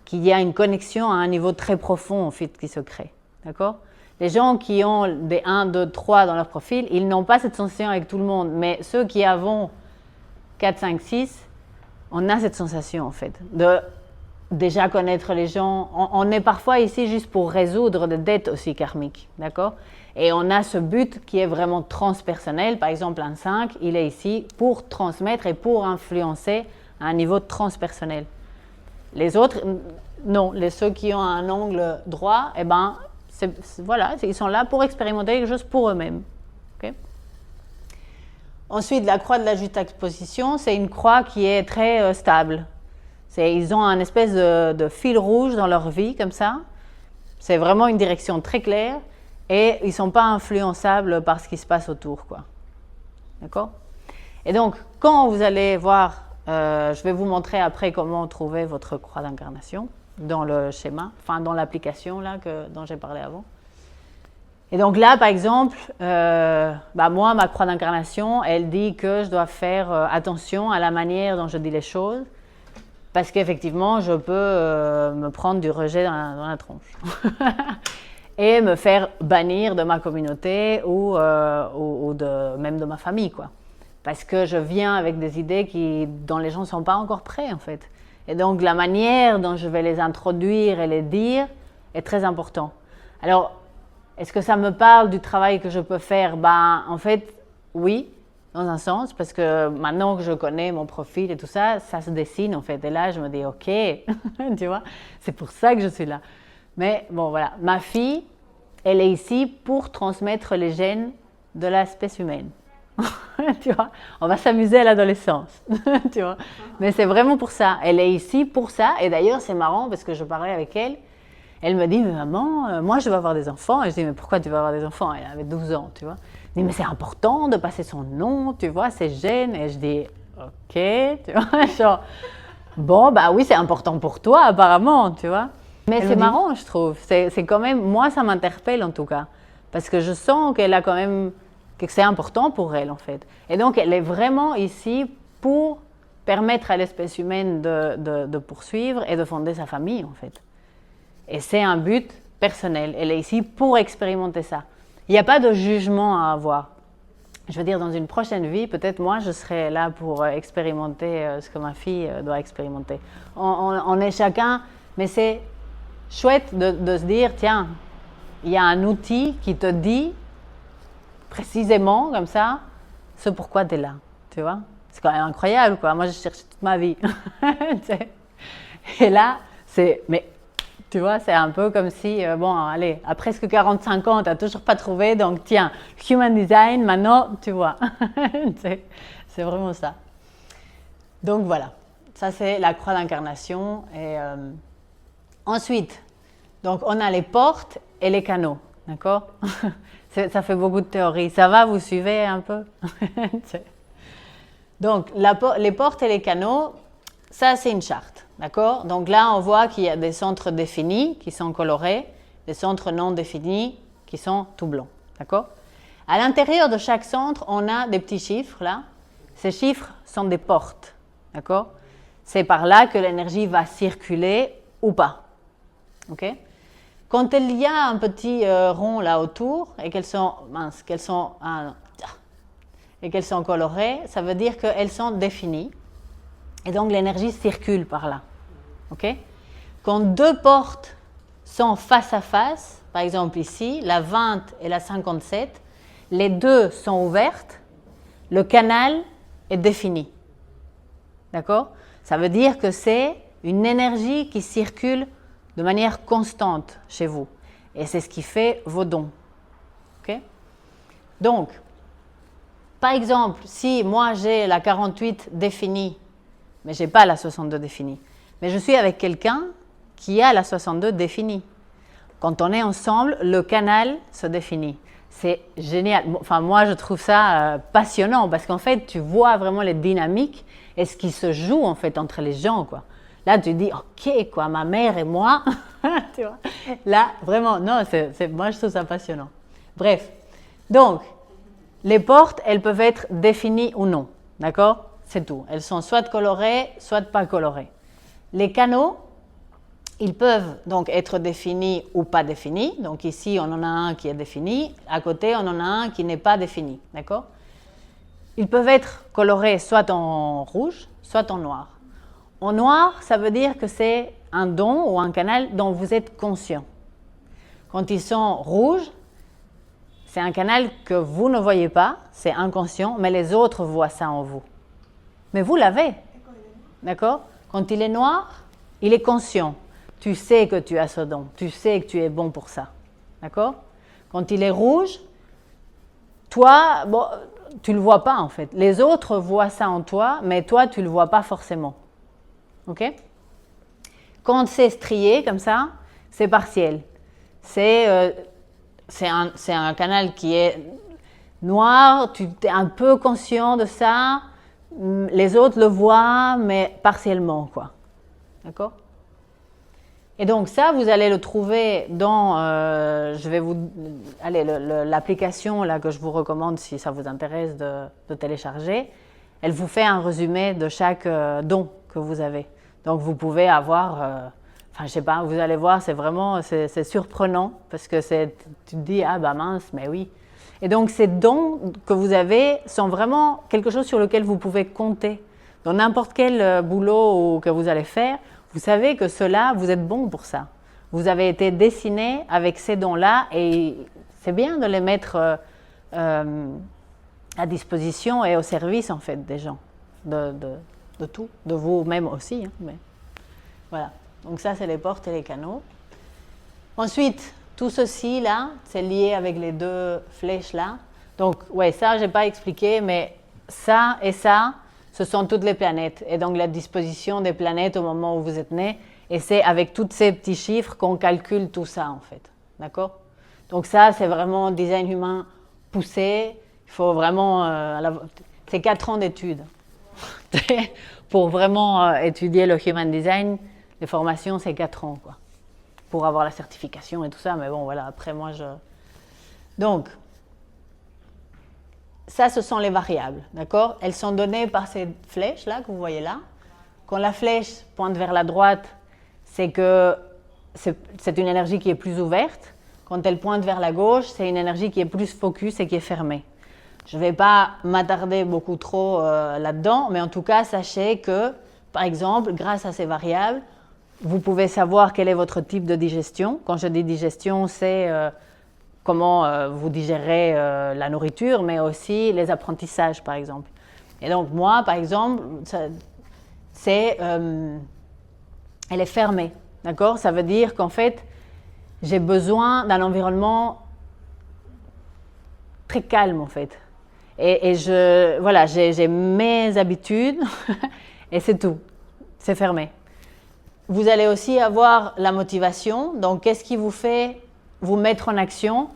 A: qu'il y a une connexion à un niveau très profond en fait qui se crée. D'accord? Les gens qui ont des 1, 2, 3 dans leur profil, ils n'ont pas cette sensation avec tout le monde, mais ceux qui avons 4, 5, 6, on a cette sensation en fait, de déjà connaître les gens. On est parfois ici juste pour résoudre des dettes aussi karmiques, d'accord? Et on a ce but qui est vraiment transpersonnel. Par exemple, un 5, il est ici pour transmettre et pour influencer à un niveau transpersonnel. Les autres, non. Ceux qui ont un angle droit, eh ben, voilà, ils sont là pour expérimenter quelque chose pour eux-mêmes. Okay? Ensuite, la croix de la juxtaposition, c'est une croix qui est très stable. Ils ont un espèce de fil rouge dans leur vie, comme ça. C'est vraiment une direction très claire et ils ne sont pas influençables par ce qui se passe autour, quoi. D'accord? Et donc, quand vous allez voir, je vais vous montrer après comment trouver votre croix d'incarnation dans le schéma, enfin dans l'application là dont j'ai parlé avant. Et donc là, par exemple, moi, ma croix d'incarnation, elle dit que je dois faire attention à la manière dont je dis les choses, parce qu'effectivement, je peux me prendre du rejet dans la tronche et me faire bannir de ma communauté ou même de ma famille, quoi. Parce que je viens avec des idées dont les gens ne sont pas encore prêts, en fait. Et donc, la manière dont je vais les introduire et les dire est très importante. Alors, est-ce que ça me parle du travail que je peux faire? En fait, oui, dans un sens, parce que maintenant que je connais mon profil et tout ça, ça se dessine, en fait. Et là, je me dis, OK, tu vois, c'est pour ça que je suis là. Mais bon, voilà, ma fille, elle est ici pour transmettre les gènes de l'espèce humaine. Tu vois, on va s'amuser à l'adolescence, tu vois. Mais c'est vraiment pour ça. Elle est ici pour ça. Et d'ailleurs, c'est marrant parce que je parlais avec elle. Elle me dit, mais maman, moi je veux avoir des enfants. Et je dis, mais pourquoi tu veux avoir des enfants? Elle avait 12 ans, tu vois. Elle dit, mais c'est important de passer son nom, tu vois, c'est gènes. Et je dis, OK, tu vois, genre, bon, bah oui, c'est important pour toi, apparemment, tu vois. Mais c'est marrant, je trouve. C'est quand même, moi, ça m'interpelle en tout cas. Parce que je sens qu'elle a quand même, que c'est important pour elle, en fait. Et donc, elle est vraiment ici pour permettre à l'espèce humaine de poursuivre et de fonder sa famille, en fait. Et c'est un but personnel. Elle est ici pour expérimenter ça. Il n'y a pas de jugement à avoir. Je veux dire, dans une prochaine vie, peut-être moi, je serai là pour expérimenter ce que ma fille doit expérimenter. On est chacun, mais c'est chouette de se dire, tiens, il y a un outil qui te dit précisément, comme ça, ce pourquoi tu es là, tu vois. C'est quand même incroyable, quoi. Moi, j'ai cherché toute ma vie. Et là, mais tu vois, c'est un peu comme si, bon, allez, à presque 45 ans, tu n'as toujours pas trouvé, donc tiens, Human Design, maintenant, tu vois. C'est vraiment ça. Donc voilà, ça c'est la croix d'incarnation. Et ensuite, donc on a les portes et les canaux, d'accord? Ça fait beaucoup de théories. Ça va, vous suivez un peu? Donc, les portes et les canaux, ça c'est une charte. D'accord? Donc là, on voit qu'il y a des centres définis qui sont colorés, des centres non définis qui sont tout blancs. D'accord? À l'intérieur de chaque centre, on a des petits chiffres là. Ces chiffres sont des portes. D'accord? C'est par là que l'énergie va circuler ou pas. OK? Quand il y a un petit rond là autour et qu'elles sont colorées, ça veut dire qu'elles sont définies. Et donc l'énergie circule par là. ok? Quand deux portes sont face à face, par exemple ici, la 20 et la 57, les deux sont ouvertes, le canal est défini. D'accord? Ça veut dire que c'est une énergie qui circule de manière constante chez vous. Et c'est ce qui fait vos dons. Ok? Donc, par exemple, si moi j'ai la 48 définie, mais je n'ai pas la 62 définie, mais je suis avec quelqu'un qui a la 62 définie. Quand on est ensemble, le canal se définit. C'est génial. Enfin, moi, je trouve ça passionnant parce qu'en fait, tu vois vraiment les dynamiques et ce qui se joue en fait entre les gens, quoi. Là, tu dis, ok, quoi, ma mère et moi, tu vois. Là, vraiment, non, moi, je trouve ça passionnant. Bref, donc, les portes, elles peuvent être définies ou non, d'accord? C'est tout. Elles sont soit colorées, soit pas colorées. Les canaux, ils peuvent donc être définis ou pas définis. Donc ici, on en a un qui est défini. À côté, on en a un qui n'est pas défini. D'accord? Ils peuvent être colorés soit en rouge, soit en noir. En noir, ça veut dire que c'est un don ou un canal dont vous êtes conscient. Quand ils sont rouges, c'est un canal que vous ne voyez pas, c'est inconscient, mais les autres voient ça en vous. Mais vous l'avez. D'accord? Quand il est noir, il est conscient. Tu sais que tu as ce don, tu sais que tu es bon pour ça. D'accord? Quand il est rouge, toi, bon, tu ne le vois pas en fait. Les autres voient ça en toi, mais toi, tu ne le vois pas forcément. Ok? Quand c'est strié comme ça, c'est partiel. C'est un canal qui est noir, tu es un peu conscient de ça, les autres le voient, mais partiellement, quoi. D'accord? Et donc ça, vous allez le trouver dans, je vais vous, allez, l'application là que je vous recommande si ça vous intéresse de télécharger. Elle vous fait un résumé de chaque don que vous avez. Donc vous pouvez avoir, enfin je sais pas, vous allez voir, c'est vraiment, c'est surprenant parce que tu te dis ah bah mince, mais oui. Et donc ces dons que vous avez sont vraiment quelque chose sur lequel vous pouvez compter. Dans n'importe quel boulot que vous allez faire, vous savez que cela, vous êtes bon pour ça. Vous avez été dessiné avec ces dons-là et c'est bien de les mettre à disposition et au service en fait des gens, de tout, de vous-même aussi. Hein, mais voilà, donc ça c'est les portes et les canaux. Ensuite, tout ceci là, c'est lié avec les deux flèches là. Donc ouais, ça j'ai pas expliqué, mais ça et ça, ce sont toutes les planètes. Et donc la disposition des planètes au moment où vous êtes né. Et c'est avec tous ces petits chiffres qu'on calcule tout ça en fait. D'accord? Donc ça, c'est vraiment design humain poussé. Il faut vraiment... c'est 4 ans d'études. Pour vraiment étudier le human design, les formations, c'est 4 ans, quoi. Pour avoir la certification et tout ça. Mais bon, voilà, après moi, Donc, ça, ce sont les variables, d'accord? Elles sont données par ces flèches-là que vous voyez là. Quand la flèche pointe vers la droite, c'est que c'est une énergie qui est plus ouverte. Quand elle pointe vers la gauche, c'est une énergie qui est plus focus et qui est fermée. Je ne vais pas m'attarder beaucoup trop là-dedans, mais en tout cas, sachez que, par exemple, grâce à ces variables, vous pouvez savoir quel est votre type de digestion. Quand je dis digestion, c'est comment vous digérez la nourriture, mais aussi les apprentissages, par exemple. Et donc, moi, par exemple, elle est fermée, d'accord? Ça veut dire qu'en fait, j'ai besoin d'un environnement très calme, en fait. Et voilà, j'ai mes habitudes, et c'est tout. C'est fermé. Vous allez aussi avoir la motivation. Donc, qu'est-ce qui vous fait vous mettre en action?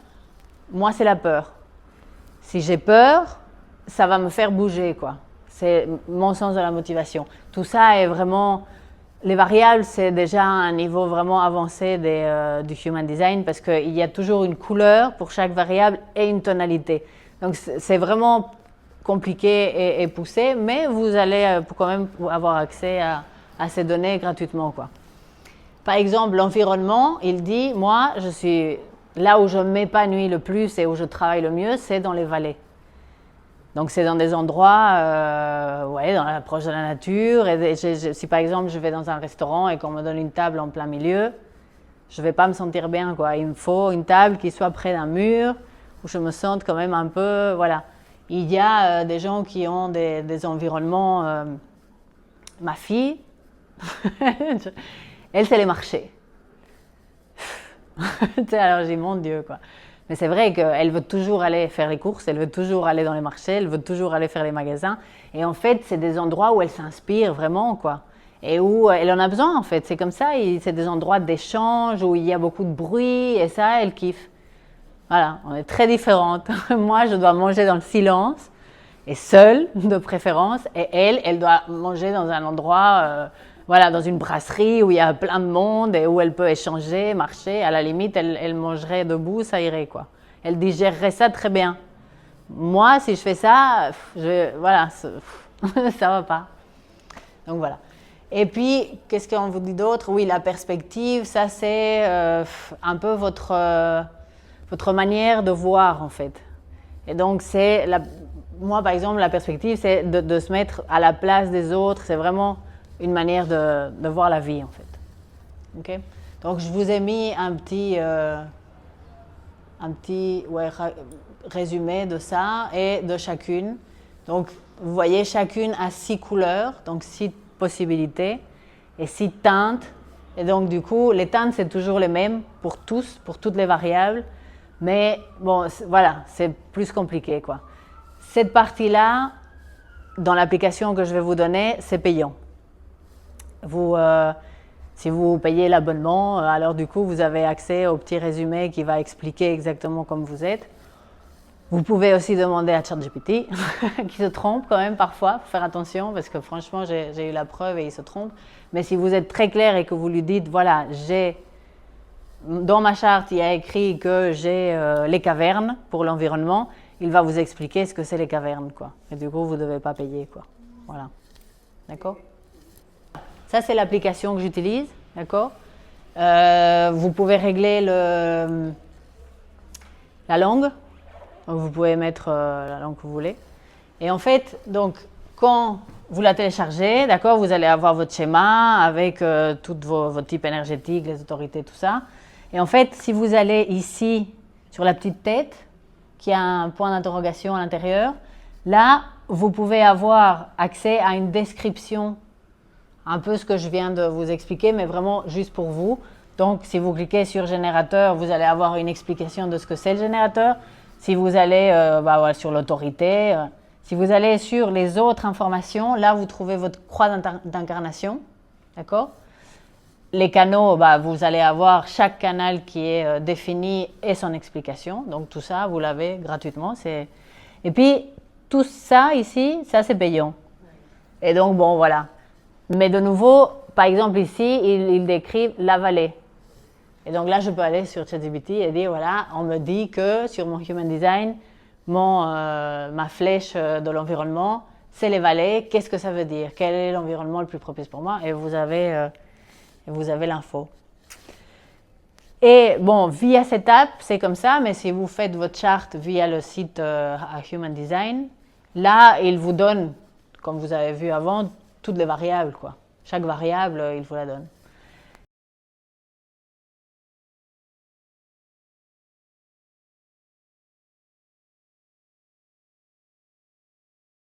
A: Moi, c'est la peur. Si j'ai peur, ça va me faire bouger, quoi. C'est mon sens de la motivation. Tout ça est vraiment... Les variables, c'est déjà un niveau vraiment avancé du Human Design parce qu'il y a toujours une couleur pour chaque variable et une tonalité. Donc, c'est vraiment compliqué et poussé, mais vous allez quand même avoir accès à ces données gratuitement, quoi. Par exemple, l'environnement, il dit, moi, je suis là où je m'épanouis le plus et où je travaille le mieux, c'est dans les vallées. Donc c'est dans des endroits, ouais, dans l'approche de la nature. Et si par exemple je vais dans un restaurant et qu'on me donne une table en plein milieu, je ne vais pas me sentir bien, quoi. Il me faut une table qui soit près d'un mur, où je me sente quand même un peu, voilà. Il y a des gens qui ont des environnements. Ma fille, elle, c'est les marchés. Alors je dis, mon Dieu, quoi. Mais c'est vrai qu'elle veut toujours aller faire les courses, elle veut toujours aller dans les marchés, elle veut toujours aller faire les magasins. Et en fait, c'est des endroits où elle s'inspire vraiment, quoi. Et où elle en a besoin, en fait. C'est comme ça, c'est des endroits d'échange où il y a beaucoup de bruit, et ça, elle kiffe. Voilà, on est très différentes. Moi, je dois manger dans le silence, et seule, de préférence. Et elle doit manger dans un endroit, voilà, dans une brasserie où il y a plein de monde et où elle peut échanger, marcher. À la limite, elle mangerait debout, ça irait, quoi. Elle digérerait ça très bien. Moi, si je fais ça, voilà, ça va pas. Donc voilà. Et puis, qu'est-ce qu'on vous dit d'autre? Oui, la perspective, ça c'est un peu votre manière de voir, en fait. Et donc, moi, par exemple, la perspective, c'est de se mettre à la place des autres. C'est vraiment une manière de voir la vie, en fait. Okay? Donc, je vous ai mis un petit résumé de ça et de chacune. Donc, vous voyez, chacune a 6 couleurs, donc 6 possibilités et 6 teintes. Et donc, du coup, les teintes, c'est toujours les mêmes pour tous, pour toutes les variables. Mais bon, voilà, c'est plus compliqué, quoi. Cette partie-là, dans l'application que je vais vous donner, c'est payant. Si vous payez l'abonnement, alors du coup, vous avez accès au petit résumé qui va expliquer exactement comme vous êtes. Vous pouvez aussi demander à ChatGPT, qui se trompe quand même parfois, faut faire attention, parce que franchement, j'ai eu la preuve et il se trompe. Mais si vous êtes très clair et que vous lui dites, voilà, dans ma charte, il y a écrit que j'ai les cavernes pour l'environnement, il va vous expliquer ce que c'est les cavernes, quoi. Et du coup, vous ne devez pas payer, quoi. Voilà. D'accord ? Ça, c'est l'application que j'utilise, d'accord ? Vous pouvez régler la langue. Donc, vous pouvez mettre la langue que vous voulez. Et en fait, donc, quand vous la téléchargez, d'accord, vous allez avoir votre schéma avec tous vos types énergétiques, les autorités, tout ça. Et en fait, si vous allez ici, sur la petite tête, qui a un point d'interrogation à l'intérieur, là, vous pouvez avoir accès à une description, un peu ce que je viens de vous expliquer, mais vraiment juste pour vous. Donc, si vous cliquez sur générateur, vous allez avoir une explication de ce que c'est le générateur. Si vous allez voilà, sur l'autorité, si vous allez sur les autres informations, là, vous trouvez votre croix d'incarnation, d'accord ? Les canaux, vous allez avoir chaque canal qui est défini et son explication. Donc, tout ça, vous l'avez gratuitement. Et puis, tout ça ici, ça, c'est payant. Et donc, bon, voilà. Mais de nouveau, par exemple, ici, il décrit la vallée. Et donc là, je peux aller sur ChatGPT et dire, voilà, on me dit que sur mon Human Design, ma flèche de l'environnement, c'est les vallées. Qu'est-ce que ça veut dire? Quel est l'environnement le plus propice pour moi? Et vous avez l'info. Et bon, via cette app, c'est comme ça, mais si vous faites votre charte via le site Human Design, là, il vous donne, comme vous avez vu avant, toutes les variables, quoi. Chaque variable, il vous la donne.